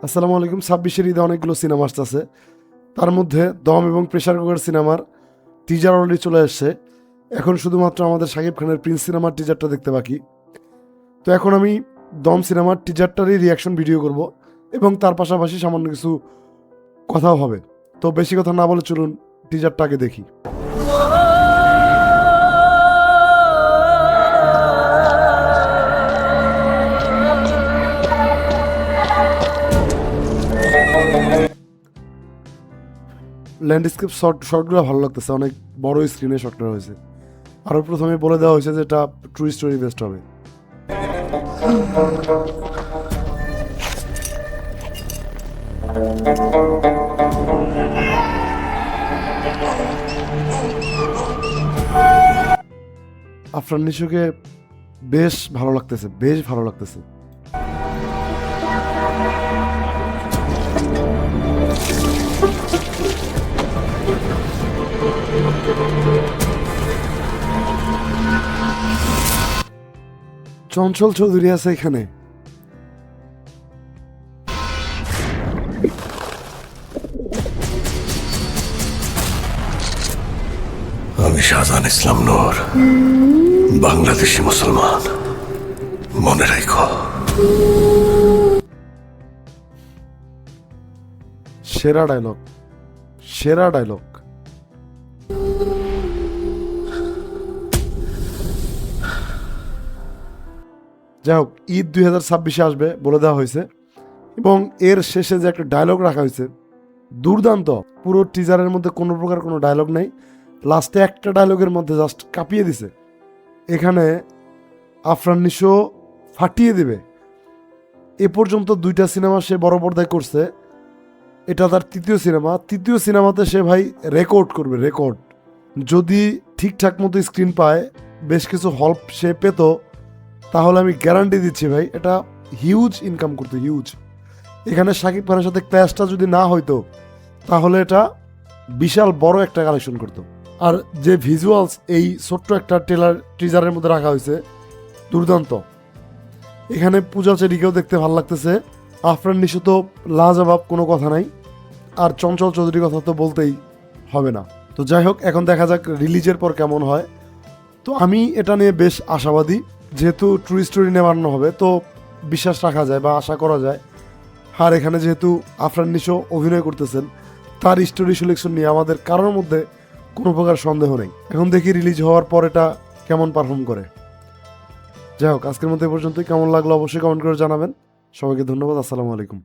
আসসালামু আলাইকুম। 26-এর ঈদে অনেকগুলো সিনেমা আসতেছে, তার মধ্যে দম এবং প্রেসার কুকার সিনেমার টিজার অলরেডি চলে আসছে। এখন শুধুমাত্র আমাদের শাকিব খানের প্রিন্স সিনেমার টিজারটা দেখতে বাকি। তো এখন আমি দম সিনেমার টিজারটারই রিয়াকশন ভিডিও করব এবং তার পাশাপাশি সামান্য কিছু কথাও হবে। তো বেশি কথা না বলে চলুন টিজারটা আগে দেখি। ল্যান্ডস্কেপ শর্টগুলো ভালো লাগতেছে, অনেক বড় স্ক্রিনে শর্টটা হয়েছে। আরও প্রথমে বলে দেওয়া হয়েছে যে এটা ট্রু স্টোরি বেস্ট হবে। আফরান নিশোকে বেশ ভালো লাগতেছে, বেশ ভালো লাগতেছে। চঞ্চল চৌধুরী আছে এখানে। আমি শাহজাহান ইসলাম নূর, বাংলাদেশি মুসলমান। মনে রাখো। সেরা ডায়লগ, সেরা ডায়লগ। যাই হোক, ঈদ 2026-এ আসবে বলে দেওয়া হয়েছে এবং এর শেষে যে একটা ডায়লগ রাখা হয়েছে দুর্দান্ত। পুরো টিজারের মধ্যে কোনো প্রকার কোনো ডায়লগ নেই, লাস্টে একটা ডায়লগের মধ্যে জাস্ট কাঁপিয়ে দিছে। এখানে আফরান নিশো ফাটিয়ে দেবে। এ পর্যন্ত 2টা সিনেমা সে বড় পর্দায় করছে, এটা তার তৃতীয় সিনেমা। তৃতীয় সিনেমাতে সে ভাই রেকর্ড করবে, রেকর্ড। যদি ঠিকঠাক মতো স্ক্রিন পায়, বেশ কিছু হল সে পেত, তাহলে আমি গ্যারান্টি দিচ্ছি ভাই এটা হিউজ ইনকাম করতো, হিউজ। এখানে শাকিব খানের সাথে ক্ল্যাশটা যদি না হইতো তাহলে এটা বিশাল বড় একটা কালেকশন করতো। আর যে ভিজুয়ালস এই ছোট্ট একটা টিজারের মধ্যে রাখা হয়েছে দুর্দান্ত। এখানে পূজা চেরিকেও দেখতে ভালো লাগতেছে। আফরান নিশো তো লাজবাব, কোনো কথা নাই। আর চঞ্চল চৌধুরীর কথা তো বলতেই হবে না। তো যাই হোক, এখন দেখা যাক রিলিজের পর কেমন হয়। তো আমি এটা নিয়ে বেশ আশাবাদী, যেহেতু ট্রু স্টোরি নিয়ে বানানো হবে তো বিশ্বাস রাখা যায় বা আশা করা যায়। আর এখানে যেহেতু আফরান নিশো অভিনয় করতেছেন, তার স্টোরি সিলেকশন নিয়ে আমাদের কারোর মধ্যে কোনো প্রকার সন্দেহ নেই। এখন দেখি রিলিজ হওয়ার পর এটা কেমন পারফর্ম করে। যাই হোক, আজকের মতো এ পর্যন্তই। কেমন লাগলো অবশ্যই কমেন্ট করে জানাবেন। সবাইকে ধন্যবাদ। আসসালামু আলাইকুম।